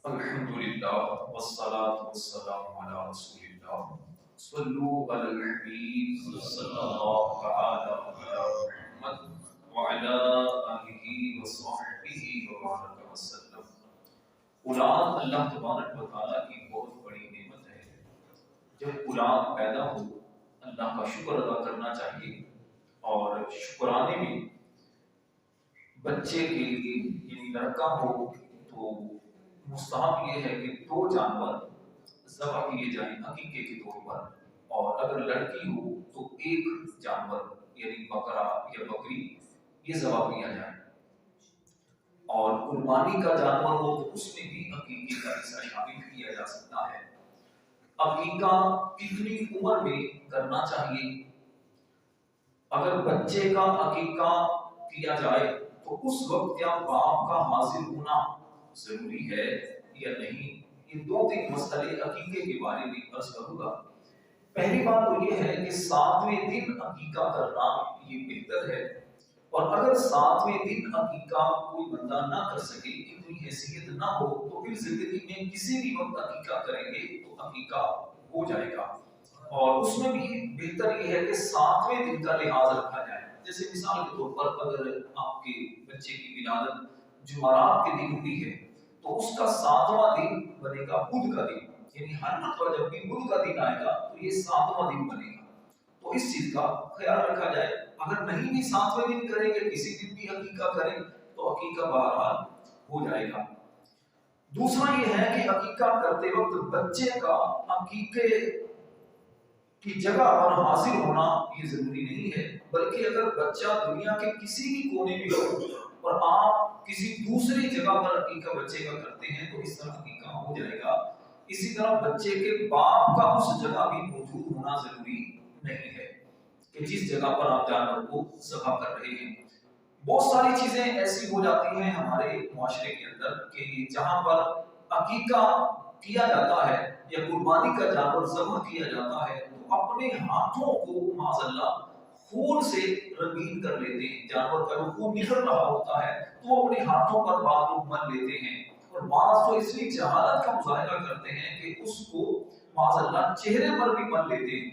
الحمدللہ والصلاة والسلام علی رسول اللہ صلو علی الحبیب صلی اللہ تعالی علی محمد وعلی آلہ وصحبہ وبارک وسلم۔ اولاد اللہ تبارک و تعالیٰ کی بہت بڑی نعمت ہے۔ جب اولاد پیدا ہو اللہ کا شکر ادا کرنا چاہیے، اور شکرانے میں بچے کے لیے یعنی لڑکا ہو تو مستحب یہ ہے کہ 2 جانور ذبح کیے جائیں عقیقے کے طور پر، اور اگر لڑکی ہو تو 1 جانور یعنی بکرا یا بکری یہ ذبح کیا جائے، اور قربانی کا جانور ہو تو اس میں بھی عقیقے کا حصہ شامل کیا جا سکتا ہے۔ عقیقہ کتنی عمر میں کرنا چاہیے؟ اگر بچے کا عقیقہ کیا جائے تو اس وقت کیا باپ کا حاضر ہونا ضروری ہے یا نہیں؟ یہ 2-3 مسئلے عقیقے کے بارے میں عرض کروں گا۔ پہلی بات تو یہ ہے کہ 7ویں دن عقیقہ کرنا یہ بہتر ہے، اور اگر 7ویں دن عقیقہ کوئی بندہ نہ کر سکے، اتنی حیثیت نہ ہو، تو پھر زندگی میں کسی بھی وقت عقیقہ کریں گے تو عقیقہ ہو جائے گا۔ اور اس میں بھی بہتر یہ ہے کہ 7ویں دن کا لحاظ رکھا جائے۔ جیسے مثال کے طور پر اگر آپ کے بچے کی ولادت جمعرات کے دن ہوئی ہے تو اس کا 7واں دن بنے گا بدھ کا دن، یعنی ہر مرتبہ جب بھی بدھ کا دن آئے گا تو یہ 7واں دن بنے گا۔ تو اس چیز کا خیال رکھا جائے۔ اگر نہیں بھی 7ویں دن کریں گے، کسی دن بھی عقیقہ کریں تو عقیقہ بہرحال ہو جائے گا۔ دوسرا یہ ہے کہ عقیقہ کرتے وقت بچے کا عقیقے کی جگہ پر حاضر ہونا یہ ضروری نہیں ہے، بلکہ اگر بچہ دنیا کے کسی بھی کونے میں ہو اور آپ کسی دوسری جگہ پر عقیقہ بچے کا کرتے ہیں تو اس طرح عقیقہ ہو جائے گا۔ اسی طرح بچے کے باپ کا اس جگہ بھی موجود ہونا ضروری نہیں ہے کہ جس جگہ پر آپ جانور کو ذبح کر رہے ہیں۔ بہت ساری چیزیں ایسی ہو جاتی ہیں ہمارے معاشرے کے اندر کہ جہاں پر عقیقہ کیا جاتا ہے یا قربانی کا جانور ذبح کیا جاتا ہے تو اپنے ہاتھوں کو معاذ اللہ خون سے رنگین کر لیتے ہیں۔ جانور کا جو خون نکل رہا ہوتا ہے تو وہ اپنے ہاتھوں پر بعض لوگ مل لیتے ہیں، اور بعض تو اس لیے جہالت کا مظاہرہ کرتے ہیں کہ اس کو معاذ اللہ چہرے پر بھی مل لیتے ہیں۔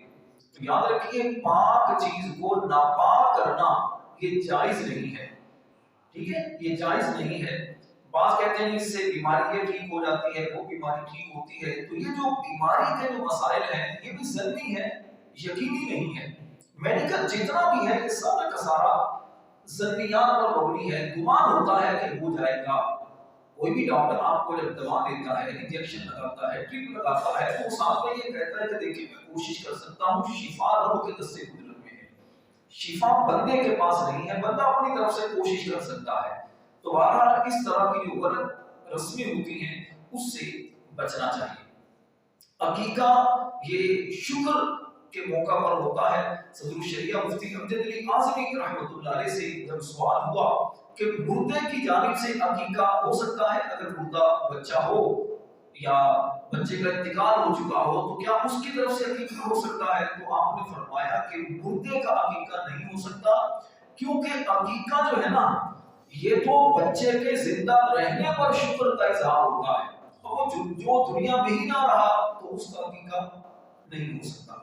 تو یاد رکھیے پاک چیز کو ناپاک کرنا یہ جائز نہیں ہے، ٹھیک ہے، یہ جائز نہیں ہے۔ بعض کہتے ہیں اس سے بیماری ٹھیک ہو جاتی ہے، وہ بیماری ٹھیک ہوتی ہے، تو یہ جو بیماری کے جو مسائل ہیں یہ بھی ضروری ہے، یقینی نہیں ہے۔ میڈیکل جتنا بھی ہے یہ سارا کا سارا ضروریات پر مبنی ہے، گمان ہوتا ہے کہ ہو جائے گا۔ کوئی بھی ڈاکٹر آپ کو جب دوا دیتا ہے، انجیکشن لگاتا ہے، ٹرپ لگاتا ہے تو ساتھ میں یہ کہتا ہے کہ دیکھیے میں کوشش کر سکتا ہوں، شفا رب کے دستے قدرت میں ہے، شفا بندے کے پاس نہیں ہے، بندہ اپنی طرف سے کوشش کر سکتا ہے۔ تو بہرحال اس طرح کی جو غلط رسمیں ہوتی ہیں اس سے بچنا چاہیے۔ عقیقہ یہ شکر کے موقع پر ہوتا ہے۔ صدر الشریعہ مفتی امجد علی اعظمی رحمۃ اللہ علیہ سے جب سوال ہوا کہ مردے کی جانب سے عقیقہ ہو سکتا ہے، اگر مردہ بچہ ہو یا بچے کا انتقال ہو چکا ہو تو کیا اس کی طرف سے عقیقہ ہو سکتا ہے؟ تو آپ نے فرمایا کہ مردے کا عقیقہ نہیں ہو سکتا، کیونکہ عقیقہ جو ہے نا یہ تو بچے کے زندہ رہنے پر شکر کا اظہار ہوتا ہے، اور وہ جو دنیا میں ہی نہ رہا تو اس کا عقیقہ نہیں ہو سکتا۔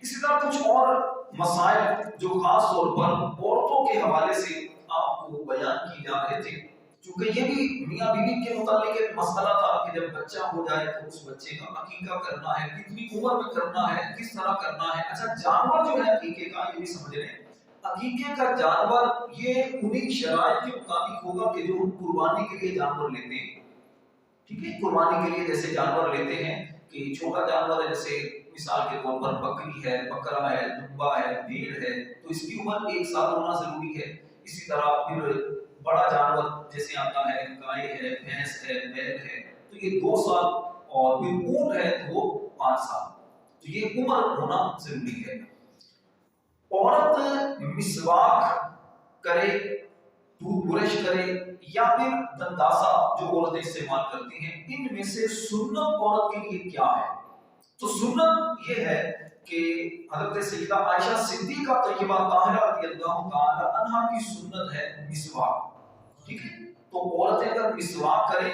اسی طرح کچھ اور مسائل جو خاص طور پر عورتوں کے حوالے سے آپ کو بیان کی جا رہے تھے، چونکہ یہ بھی میاں بیوی کے متعلق ایک مسئلہ تھا کہ جب بچہ ہو جائے تو اس بچے کا عقیقہ کرنا ہے، کتنی عمر میں کرنا ہے، کس طرح کرنا ہے۔ اچھا جانور جو ہے عقیقے کا یہ بھی سمجھ رہے ہیں، عقیقے کا جانور یہ انہی شرائط کے مطابق ہوگا کہ جو ہم قربانی کے لیے جانور لیتے ہیں، ٹھیک ہے، قربانی کے لیے جیسے جانور لیتے ہیں کہ چھوٹا جانور ہے، جیسے مثال کے طور پر بکری ہے، بکرا ہے، دمبا ہے، بھیڑ ہے، تو اس کی عمر 1 سال ہونا ضروری ہے۔ اسی طرح پھر بڑا جانور جیسے آتا ہے گائے ہے، بھینس ہے، بیل ہے، تو یہ 2 سال، اور پھر اونٹ ہے تو وہ 5 سال، تو یہ عمر ہونا ضروری ہے۔ عورت مسواک کرے، ٹوتھ برش کرے یا پھر دنداسا جو عورتیں استعمال کرتی ہیں، ان میں سے سنت عورت کے لیے کیا ہے؟ تو سنت یہ ہے کہ حضرت سیدہ عائشہ صدیقہ طیبہ طاہرہ رضی اللہ تعالی عنہا کی سنت ہے مسواک، ٹھیک ہے، تو عورتیں اگر مسواک کریں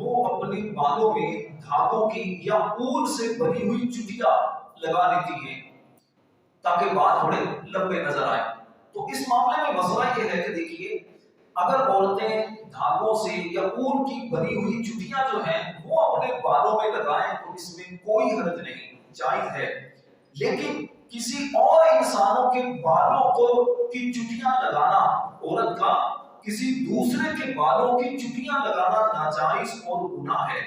وہ اپنے بالوں میں دھاگوں کی یا اون سے بنی ہوئی چٹیاں لگا لیتی ہیں تاکہ بال تھوڑے لمبے نظر آئیں۔ تو اس معاملے میں مسئلہ یہ ہے کہ دیکھیے اگر عورتیں دھاگوں سے یا اون کی بنی ہوئی چٹیاں جو ہیں وہ اپنے بالوں میں لگائیں تو اس میں کوئی حرج نہیں، جائز ہے۔ لیکن کسی اور انسانوں کے بالوں کو کی چٹیاں لگانا، عورت کا کسی دوسرے کے بالوں کی چٹیاں لگانا ناجائز اور گناہ ہے۔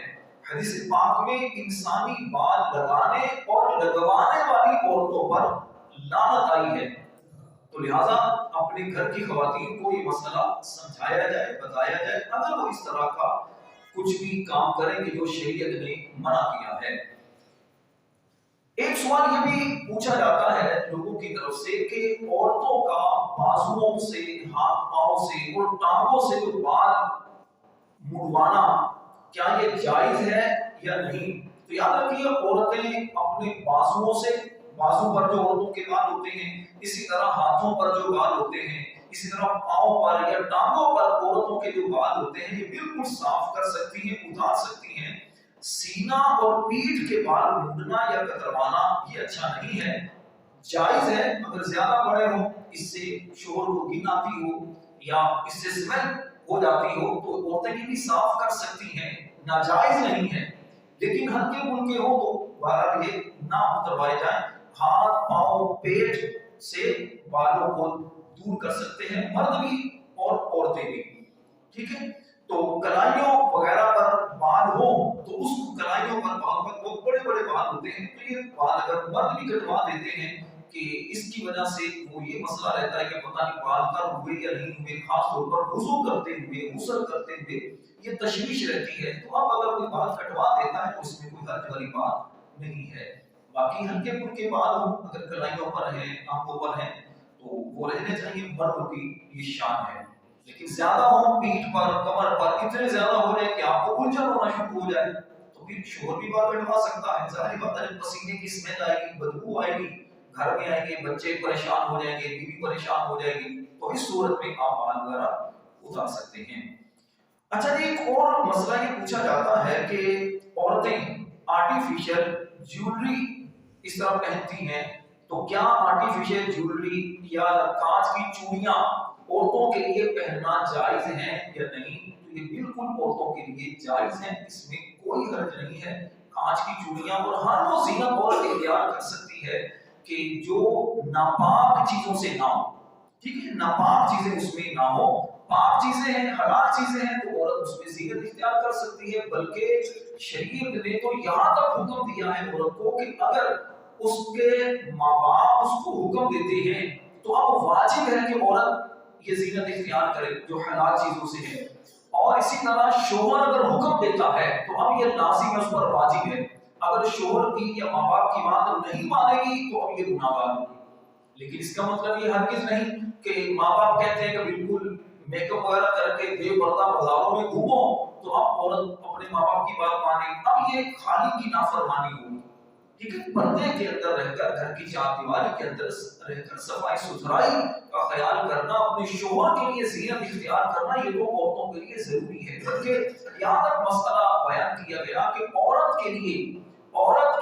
حدیث پاک میں انسانی بال لگانے اور لگوانے والی عورتوں پر لعنت آئی ہے۔ تو لہٰذا اپنے گھر کی خواتین کو یہ مسئلہ سمجھایا جائے، بتایا جائے اگر وہ اس طرح کا کچھ بھی کام کریں گے جو شریعت نے منع کیا ہے۔ ایک سوال یہ بھی پوچھا جاتا ہے لوگوں کی طرف سے کہ عورتوں کا بازوؤں سے، ہاتھ پاؤں سے اور ٹانگوں سے جو بال مڑوانا کیا یہ جائز ہے یا نہیں؟ تو یاد رکھیے عورتیں اپنے بازوؤں سے، بازو پر جو عورتوں کے بال ہوتے ہیں، اسی طرح ہاتھوں پر جو بال ہوتے ہیں، اسی طرح پاؤں پر یا ٹانگوں پر عورتوں کے جو بال ہوتے ہیں یہ بالکل صاف کر سکتی ہیں، اتار سکتی ہیں۔ سینہ اور پیٹھ کے بال مونڈنا یا کتروانا یہ اچھا نہیں ہے، جائز ہے اگر زیادہ بڑے ہوں، اس سے شوہر کو گھن آتی ہو یا اس سے اسمیل ہو جاتی ہو تو عورتیں یہ بھی صاف کر سکتی ہیں، ناجائز نہیں ہے۔ لیکن ہلکے پھلکے ہو تو بہرحال یہ نہ اتروائے جائیں۔ ہاتھ پاؤں پیٹ سے بالوں کو دور کر سکتے ہیں مرد بھی اور عورتیں بھی، ٹھیک ہے۔ تو کلائیوں وغیرہ پر بال ہو تو اس کلائیوں پر بہت بڑے بڑے بال ہوتے ہیں تو یہ بال اگر مرد بھی کٹوا دیتے ہیں کہ اس کی وجہ سے وہ یہ مسئلہ رہتا ہے کہ پتہ نہیں بال تر ہوئے یا نہیں ہوئے، خاص طور پر وضو کرتے ہوئے، غسل کرتے ہوئے یہ تشویش رہتی ہے، تو اب اگر کوئی بال کٹوا دیتا ہے تو اس میں کوئی حرج والی بات نہیں ہے۔ باقی ہلکے پھلکے بال ہوں اگر کلائیوں پر ہیں، آنکھوں پر ہیں تو وہ رہنے چاہیے، مردوں کی یہ شان ہے۔ لیکن زیادہ ہو پیٹھ پر، کمر پر، اتنے زیادہ ہو جائے کہ آپ کو الجھن ہونا شروع ہو جائے تو پھر شوہر بھی بال کٹوا سکتا ہے۔ ظاہر بات ہے پسینے کی اسمیل آئے گی، بدبو آئے گی، گھر میں آئیں گے، بچے پریشان ہو جائیں گے، بیوی پریشان ہو جائے گی، تو اس صورت میں آپ بال وغیرہ اتار سکتے ہیں۔ اچھا جی، ایک اور مسئلہ یہ پوچھا جاتا ہے کہ عورتیں آرٹیفیشل جیولری اس طرح پہنتی ہیں تو کیا آرٹیفیشل جیولری یا کانچ کی چوڑیاں عورتوں کے لیے پہننا جائز ہیں یا نہیں؟ تو یہ بالکل عورتوں کے لیے جائز ہیں، اس میں کوئی حرج نہیں ہے۔ کانچ کی چوڑیاں اور ہر وہ زینت عورت اختیار کر سکتی ہے کہ جو ناپاک چیزوں سے نہ ہو، ٹھیک ہے، ناپاک چیزیں اس میں نہ ہو، پاک چیزیں ہیں، حلال چیزیں ہیں تو عورت اس میں زینت اختیار کر سکتی ہے۔ بلکہ شریعت نے تو یہاں تک حکم دیا ہے عورت کو کہ اگر اس کے ماں باپ اس کو حکم دیتے ہیں تو اب واجب ہے کہ عورت یہ زینت اختیار کرے جو حلال چیزوں سے ہے، اور اسی طرح شوہر اگر حکم دیتا ہے تو اب یہ لازم اس پر واجب ہے۔ اگر شوہر کی یا ماں باپ کی بات نہیں مانے گی تو اب یہ گناہ گار ہوگی۔ لیکن اس کا مطلب یہ ہرگز نہیں کہ ماں باپ کہتے ہیں کہ بالکل میک اپ وغیرہ کر کے بے پردہ بازاروں میں گھومو تو اب عورت اپنے ماں باپ کی بات مانے، اب یہ خالی کی نافرمانی ہوگی، ٹھیک ہے۔ پردے کے اندر رہ کر، گھر کی چار دیواری کے اندر رہ کر صفائی ستھرائی کا خیال کرنا، اپنے شوہر کے لیے زینت اختیار کرنا یہ تو عورتوں کے لیے ضروری ہے۔ بلکہ یہاں تک مسئلہ بیان کیا گیا کہ عورت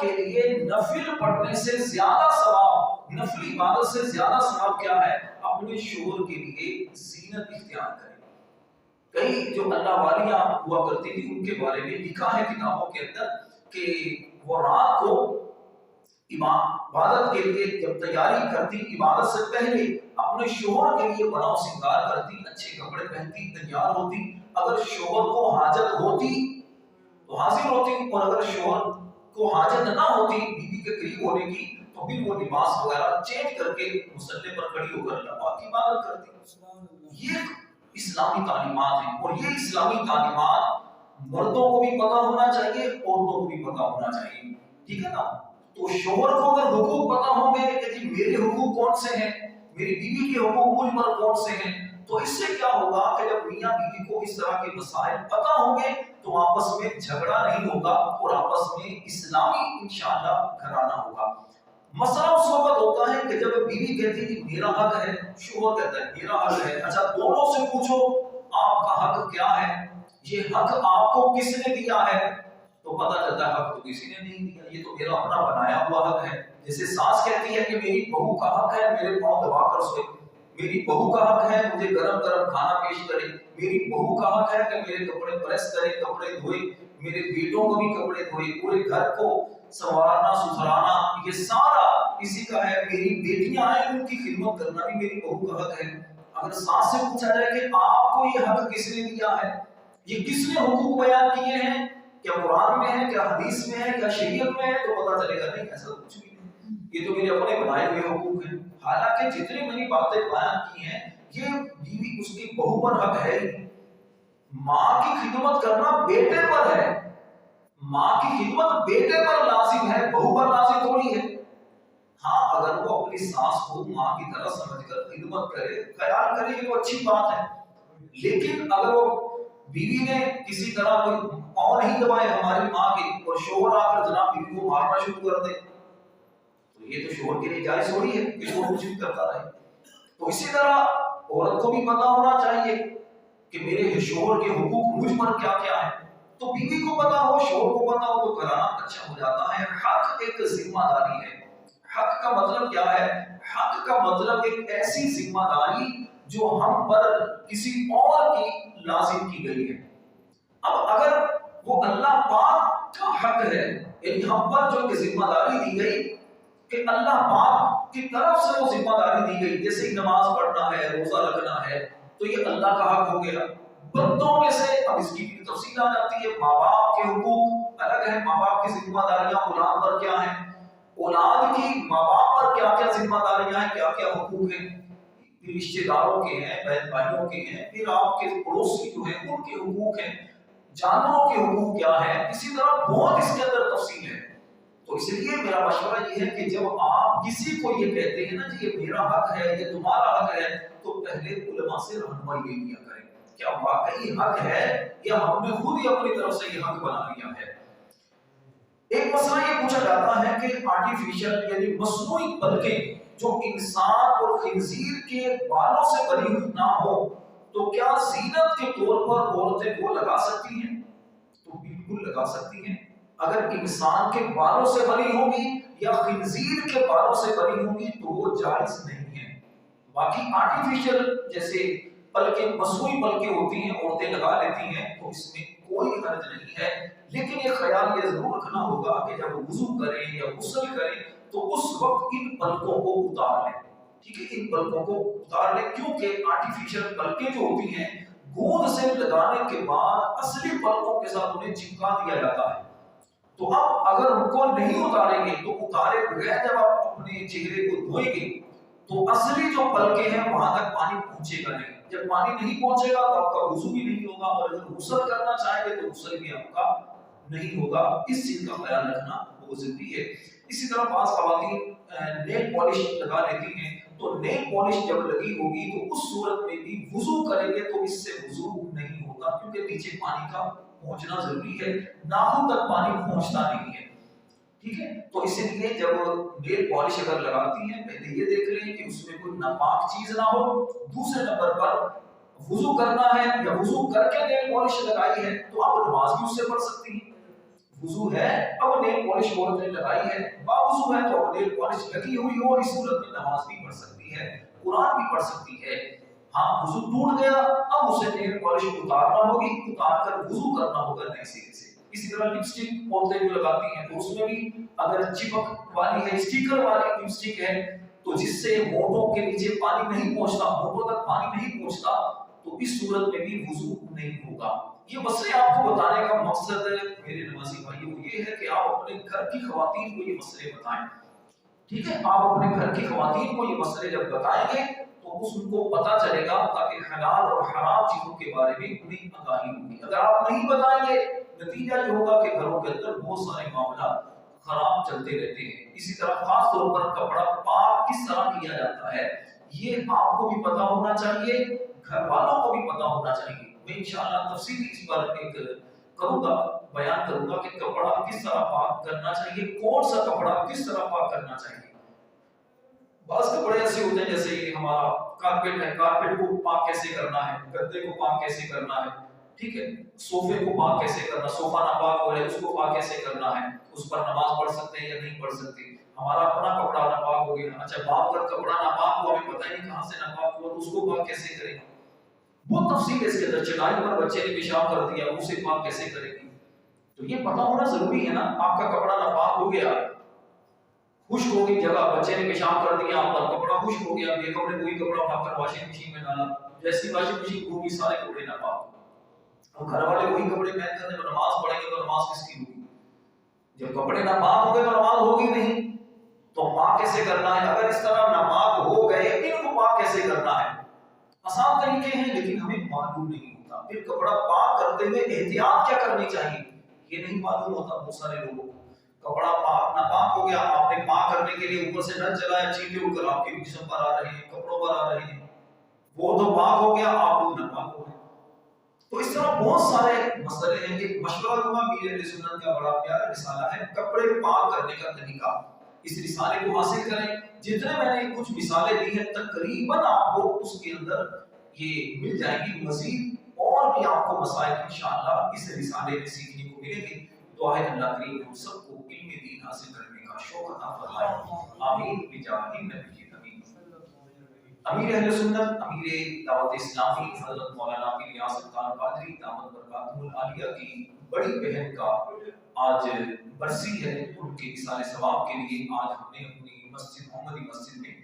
کے لیے نفل پڑھنے سے زیادہ ثواب، نفل عبادت سے زیادہ ثواب کیا ہے؟ اپنے شوہر کے لیے زینت اختیار کرے۔ کئی جو اللہ والیاں ہوا کرتی تھی ان کے بارے میں لکھا ہے کتابوں کے اندر کہ وہ رات کو عبادت کے لیے جب تیاری کرتی، عبادت سے پہلے اپنے شوہر کے لیے بناؤ سنگار کرتی، اچھے کپڑے پہنتی، تیار ہوتی۔ اگر شوہر کو حاجت ہوتی تو حاضر ہوتی، اور اگر شوہر کو حاجت نہ ہوتی بیوی کے قریب ہونے کی تو پھر وہ لباس وغیرہ چینج کر کے مصلی پر کھڑی ہو کر اللہ پاک کی عبادت کرتی۔ یہ اسلامی تعلیمات ہیں، اور یہ اسلامی تعلیمات مردوں کو بھی پتہ ہونا چاہیے، عورتوں کو بھی پتہ ہونا چاہیے، ٹھیک ہے نا۔ تو شوہر کو اگر حقوق پتہ ہوں گے کہ جی میرے حقوق کون سے ہیں، میری بیوی کے حقوق مجھ پر کون سے ہیں، تو اس سے کیا ہوگا کہ جب میاں بیوی کو اس طرح کے مسائل پتہ ہوں گے تو آپس میں جھگڑا نہیں ہوگا اور آپس میں اسلامی انشاءاللہ گھرانہ ہوگا۔ مسئلہ اس وقت ہوتا ہے کہ جب بیوی کہتی ہے میرا حق ہے، شوہر کہتا ہے میرا حق ہے، اچھا دونوں سے پوچھو آپ کا حق کیا ہے، یہ حق آپ کو کس نے دیا ہے؟ تو پتہ چلتا ہے حق تو کسی نے نہیں دیا، یہ تو میرا اپنا بنایا ہوا حق ہے. جیسے سانس کہتی ہے کہ میری بہو کا حق ہے میرے پاؤں دبا کر سوئے، میری بہو کا حق ہے مجھے گرم گرم کھانا پیش کرے، میری بہو کا حق ہے کہ میرے کپڑے پریس کرے، کپڑے دھوئے، میرے بیٹوں کو بھی کپڑے دھوئے، پورے گھر کو سنوارنا ستھرانا یہ سارا اسی کا ہے. میری بیٹیاں ہیں ان کی خدمت کرنا بھی میری بہو کا حق ہے. اگر سانس سے پوچھا جائے کہ آپ کو یہ حق کس نے دیا ہے، یہ کس نے حقوق بیان کیے ہیں، کیا قرآن میں ہے، کیا حدیث میں ہے، کیا شریعت میں ہے، تو پتہ چلے گا نہیں ایسا کچھ بھی نہیں، یہ تو میرے اپنے بنائے ہوئے حقوق ہیں. حالانکہ جتنی میں نے باتیں بیان کی ہیں یہ بیوی اس کی بہو پر حق ہے ہی. ماں کی خدمت کرنا بیٹے پر ہے، ماں کی خدمت بیٹے پر لازم ہے، بہو پر لازم تھوڑی ہے. ہاں اگر وہ اپنی ساس کو ماں کی طرح سمجھ کر خدمت کرے، خیال کرے، یہ تو اچھی بات ہے. لیکن اگر وہ بیوی نے کسی طرح کوئی پاؤں نہیں دبائے ہماری ماں کے اور شوہر آ کر جناب بیوی کو مارنا شروع کر دے تو یہ تو شوہر کے لیے جائز تھوڑی ہے کہ وہ کچھ بھی کرتا رہے. تو اسی طرح عورت کو بھی پتا ہونا چاہیے کہ میرے شوہر کے حقوق مجھ پر کیا کیا ہے. تو بیوی کو پتا ہو، شوہر کو پتا ہو تو گھرانہ اچھا ہو جاتا ہے. حق ایک ذمہ داری ہے. حق کا مطلب کیا ہے؟ حق کا مطلب ایک ایسی ذمہ داری جو ہم پر کسی اور کی لازم کی گئی ہے. اب اگر وہ اللہ پاک کا حق ہے، یعنی ہم پر جو ذمہ داری دی گئی کہ اللہ پاک کی طرف سے وہ ذمہ داری دی گئی، جیسے نماز پڑھنا ہے، روزہ رکھنا ہے، تو یہ اللہ کا حق ہو گیا. بندوں میں سے اب اس کی بھی تفصیل آ جاتی ہے. ماں باپ کے حقوق الگ ہیں، ماں باپ کی ذمہ داریاں اولاد پر کیا ہیں، اولاد کی ماں باپ پر کیا کیا ذمہ داریاں ہیں، کیا کیا حقوق ہیں، رشتے داروں کے ہیں، بہن بھائیوں کے ہیں، پھر آپ کے پڑوسی جو ہیں ان کے حقوق ہیں، جانوروں کے حقوق کیا ہیں. اسی طرح بہت اس کے اندر تفصیل ہے. تو اس لیے میرا مشورہ یہ ہے کہ جب آپ کسی کو یہ کہتے ہیں نا کہ یہ میرا حق ہے، یہ تمہارا حق ہے، تو پہلے علماء سے رہنمائی لے لیا کریں کیا واقعی حق ہے یا ہم نے خود ہی اپنی طرف سے یہ حق بنا لیا ہے. ایک مسئلہ یہ پوچھا جاتا ہے کہ آرٹیفیشل یعنی مصنوعی پلکیں جو انسان اور خنزیر کے بالوں سے بنی ہوئی نہ ہو تو کیا زینت کے طور پر عورتیں وہ لگا سکتی ہیں؟ تو بالکل لگا سکتی ہیں. اگر انسان کے بالوں سے بنی ہوگی یا خنزیر کے بالوں سے بنی ہوگی تو وہ جائز نہیں ہے. باقی آرٹیفیشل جیسے پلکیں، مصنوعی پلکیں ہوتی ہیں، عورتیں لگا لیتی ہیں، تو اس میں کوئی حرج نہیں ہے. لیکن یہ خیال یہ ضرور رکھنا ہوگا کہ جب وضو کریں یا غسل کریں تو اس وقت ان پلکوں کو اتار لیں. ٹھیک ہے، ان پلکوں کو اتار لیں کیونکہ آرٹیفیشل پلکیں جو ہوتی ہیں گوند سے لگانے کے بعد اصلی پلکوں کے ساتھ انہیں چپکا دیا جاتا ہے. تو اب اگر ان کو نہیں اتاریں گے تو اتارے بغیر جب آپ اپنے چہرے کو دھوئیں گے تو اصلی جو پلکیں ہیں وہاں تک پانی پہنچے گا نہیں. جب پانی نہیں پہنچے گا تو آپ کا وضو بھی نہیں ہوگا، اور اگر غسل کرنا چاہیں گے تو غسل بھی آپ کا نہیں ہوگا. اس چیز کا خیال رکھنا بہت ضروری ہے. اسی طرح بعض خواتین نیل پالش لگا لیتی ہیں، تو نیل پالش جب لگی ہوگی تو اس صورت میں بھی وضو کریں گے تو اس سے وضو نہیں ہوگا کیونکہ نیچے پانی کا پہنچنا ضروری ہے، ناخن تک پانی پہنچتا نہیں ہے. ٹھیک ہے، تو اسی لیے جب نیل پالش اگر لگاتی ہیں پہلے یہ دیکھ لیں کہ اس میں کوئی ناپاک چیز نہ ہو. دوسرے نمبر پر وضو کرنا ہے یا وضو کر کے نیل پالش لگائی ہے تو آپ نماز بھی اس سے پڑھ سکتی ہیں. وضو ہے اب نیل پالش عورت نے لگائی ہے، باوضو ہے تو نیل پالش لگی ہوئی ہو، اس صورت میں نماز بھی پڑھ سکتی ہے، قرآن بھی پڑھ سکتی ہے. ہاں وضو ٹوٹ گیا اب اسے نیل پالش اتارنا ہوگی، اتار کر وضو کرنا ہوگا نئے سرے سے. اسی طرح لپسٹک عورتیں جو لگاتی ہیں تو اس میں بھی اگر چپک والی ہے، اسٹیکر والی لپسٹک ہے تو جس سے ہونٹوں کے نیچے پانی نہیں پہنچتا، ہونٹوں تک پانی نہیں پہنچتا، تو اس صورت میں بھی وضو نہیں ہوگا. یہ مسئلے آپ کو بتانے کا مقصد میرے نمازی بھائیوں یہ ہے کہ آپ اپنے گھر کی خواتین کو یہ مسئلے بتائیں. ٹھیک ہے، آپ اپنے گھر کی خواتین کو یہ مسئلے جب بتائیں گے تو اس ان کو پتا چلے گا تاکہ حلال اور حرام چیزوں کے بارے میں انہیں آگاہی ہوگی. اگر آپ نہیں بتائیں گے نتیجہ یہ ہوگا کہ گھروں کے اندر بہت سارے معاملات خراب چلتے رہتے ہیں. اسی طرح خاص طور پر کپڑا پاک کس طرح کیا جاتا ہے یہ آپ کو بھی پتا ہونا چاہیے، گھر والوں کو بھی پتا ہونا چاہیے. میں انشاءاللہ تفصیلی اس پر ایک کروں گا، بیان کروں گا کہ کپڑا کس طرح پاک کرنا چاہیے، کون سا کپڑا کس طرح پاک کرنا چاہیے. بعض کپڑے ایسے ہوتے ہیں جیسے ہمارا کارپیٹ ہے، کارپیٹ کو پاک کیسے کرنا ہے، گدے کو پاک کیسے کرنا ہے. ٹھیک ہے، صوفے کو پاک کیسے کرنا، صوفہ ناپاک ہو رہا ہے اس کو پاک کیسے کرنا ہے، اس پر نماز پڑھ سکتے ہیں یا نہیں پڑھ سکتے، ہمارا اپنا کپڑا ناپاک ہو گیا، اچھا باپ کا کپڑا ناپاک ہوا، ہمیں پتہ ہی نہیں کہاں سے ناپاک ہوا، اس کو پاک کیسے کریں، وہ تفصیل اس کے اندر، چٹائی پر بچے نے پیشاب کر دیا اسے پاک کیسے کرے گی، تو یہ پتہ ہونا ضروری ہے نا، آپ کا کپڑا ناپاک ہو گیا، خشک ہو گئی جگہ، بچے نے پیشاب کر دیا آپ پر، کپڑا خشک ہو گیا، بیگم نے وہی کپڑا اٹھا کر واشنگ مشین میں ڈالا، جیسی واشنگ مشین گھومی سارے کپڑے ناپاک، اور گھر والے وہی کپڑے پہن کر جب نماز پڑھیں گے تو نماز کس کی ہوگی؟ جب کپڑے ناپاک ہو گئے تو نماز ہوگی نہیں، تو پاک کیسے کرنا ہے؟ اگر اس طرح ناپاک ہو گئے ان کو پاک کیسے کرنا ہے؟ آسان طریقے ہیں لیکن ہمیں معلوم نہیں ہوتا، پھر کپڑا پاک کرتے ہوئے احتیاط کیا کرنی چاہیے یہ نہیں معلوم ہوتا بہت سارے لوگوں کو، کپڑا پاک ناپاک ہو گیا، آپ نے پاک کرنے کے لیے اوپر سے نل چلایا، چیٹے اڑ کر آپ کے جسم پر آ رہے ہیں، کپڑوں پر آ رہے ہیں، وہ تو پاک ہو گیا، آپ لوگ ناپاک ہو گئے، تو اس طرح بہت سارے مسئلے ہیں کہ مشورہ دوں گا، میر اہل سنت کا بڑا پیارا رسالہ ہے کپڑے پاک کرنے کا طریقہ، اس رسالے کو حاصل کریں، جتنے میں نے کچھ مثالیں دی ہیں تقریباً آپ کو اس کے اندر یہ مل جائے گی، مزید اور بھی آپ کو مسائل انشاءاللہ اس رسالے میں سیکھنے کو ملیں گے، دعا ہے اللہ کریم ہم سب کو علم دین حاصل کرنے کا شوق عطا فرمائے، آمین بجاہ النبی امین۔ امیر اہل سنت، امیر دعوت اسلامی حضرت مولانا پیر یاسر خان قادری دامت برکاتہ العالیہ کی بڑی بہن کا آج برسی ہے، ان کے اصال ثواب کے لیے آج ہم نے اپنی مسجد محمدی مسجد میں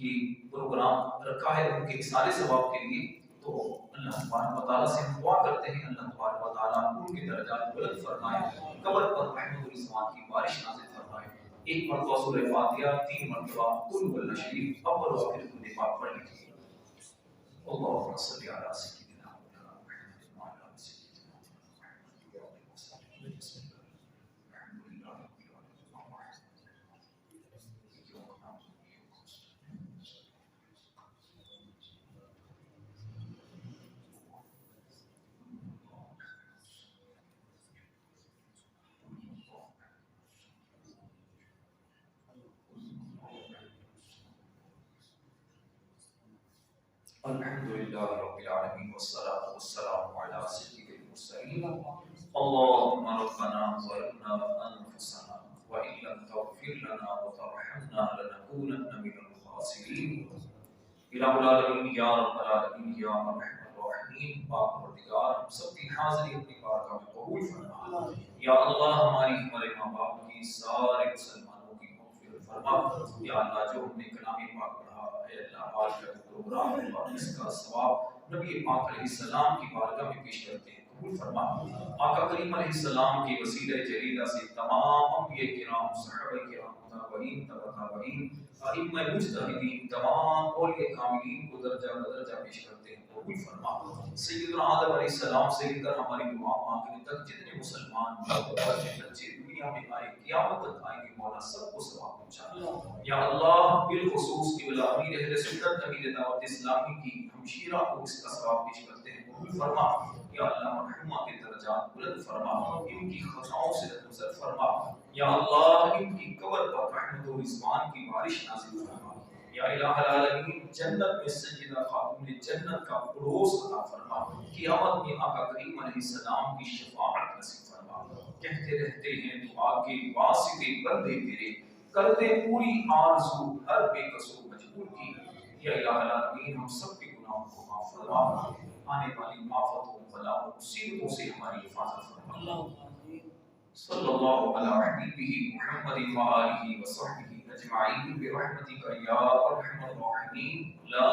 یہ پروگرام رکھا ہے ان کے اصال ثواب کے لیے، تو اللہ تبارک و تعالیٰ سے ہم دعا کرتے ہیں اللہ تبارک و تعالیٰ ان کے درجات بلند فرمائے، قبر پر رحمت و رضوان کی بارش نازل فرمائے، ایک مرتبہ سورہ فاتحہ، 3 مرتبہ قل هو اللہ شریف اول و آخر درود پاک پڑھ لیجیے۔ اللہم صلی علی سیدنا محمد وعلی آل سیدنا محمد۔ بسم اللہ الحمد للہ رب العالمین۔ الحمد للہ رب العالمین والصلاة والسلام علی سید المرسلین۔ اللہم ربنا ظلمنا انفسنا وإن لم تغفر لنا وترحمنا لنکونن من الخاسرین۔ الہ العالمین یا رب العالمین یا ارحم الراحمین، پاک پروردگار ہم سب کی حاضری اپنی بارگاہ میں قبول فرما، یا اللہ ہماری ہمارے ماں باپ کی سارے مسلمانوں کی مغفرت فرما، یا اللہ جو ہم نے کلام پاک پڑھا اے اللہ آج کا پروگرام ہے اور اس کا ثواب نبی پاک علیہ السلام کی بارگاہ میں پیش کرتے ہیں، قبول فرما، آقا کریم علیہ السلام کی وسیلہ جلیلہ سے تمام انبیاء کرام، صحابہ کرام، تابعین، تبع تابعین، ائمہ مجتہدین، تمام اولیاء کاملین کو درجہ بدرجہ پیش کرتے ہیں، قبول فرما، سیدنا آدم علیہ السلام سے لے کر ہماری دعا مانگنے تک جتنے مسلمان بچے دنیا میں آئے قیامت تک آئیں گے، مولا سب کو ثواب پہنچا، یا اللہ بالخصوص قبلہ امیر اہل سنت امیر دعوت اسلامی کی ہمشیرہ کو اس کا ثواب پیش کرتے ہیں، قبول فرما، یا اللہ مرحومہ کے درجات بلند فرما، ان کی خطاؤں سے درگزر فرما، یا اللہ ان کی قبر پر رحمت و رضوان کی بارش نازل فرما، یا الہ العالمین جنت میں سیدہ خاتون جنت کا پڑوس عطا فرما، قیامت میں آقا کریم علیہ السلام کی شفاعت نصیب فرما، کہتے رہتے ہیں دعا کے واسطے بندے تیرے کرتے پوری آرزو ہر بے قصور مجبور کی، یا الہ العالمین ہم سب کے گناہوں کو معاف فرما، آنے والی آفتوں بلاؤں مصیبتوں سے ہماری حفاظت فرما، صلی اللہ علی حبیبہ محمد وآلہ وصحبہ اجمعین برحمتک یا ارحم الراحمین، لا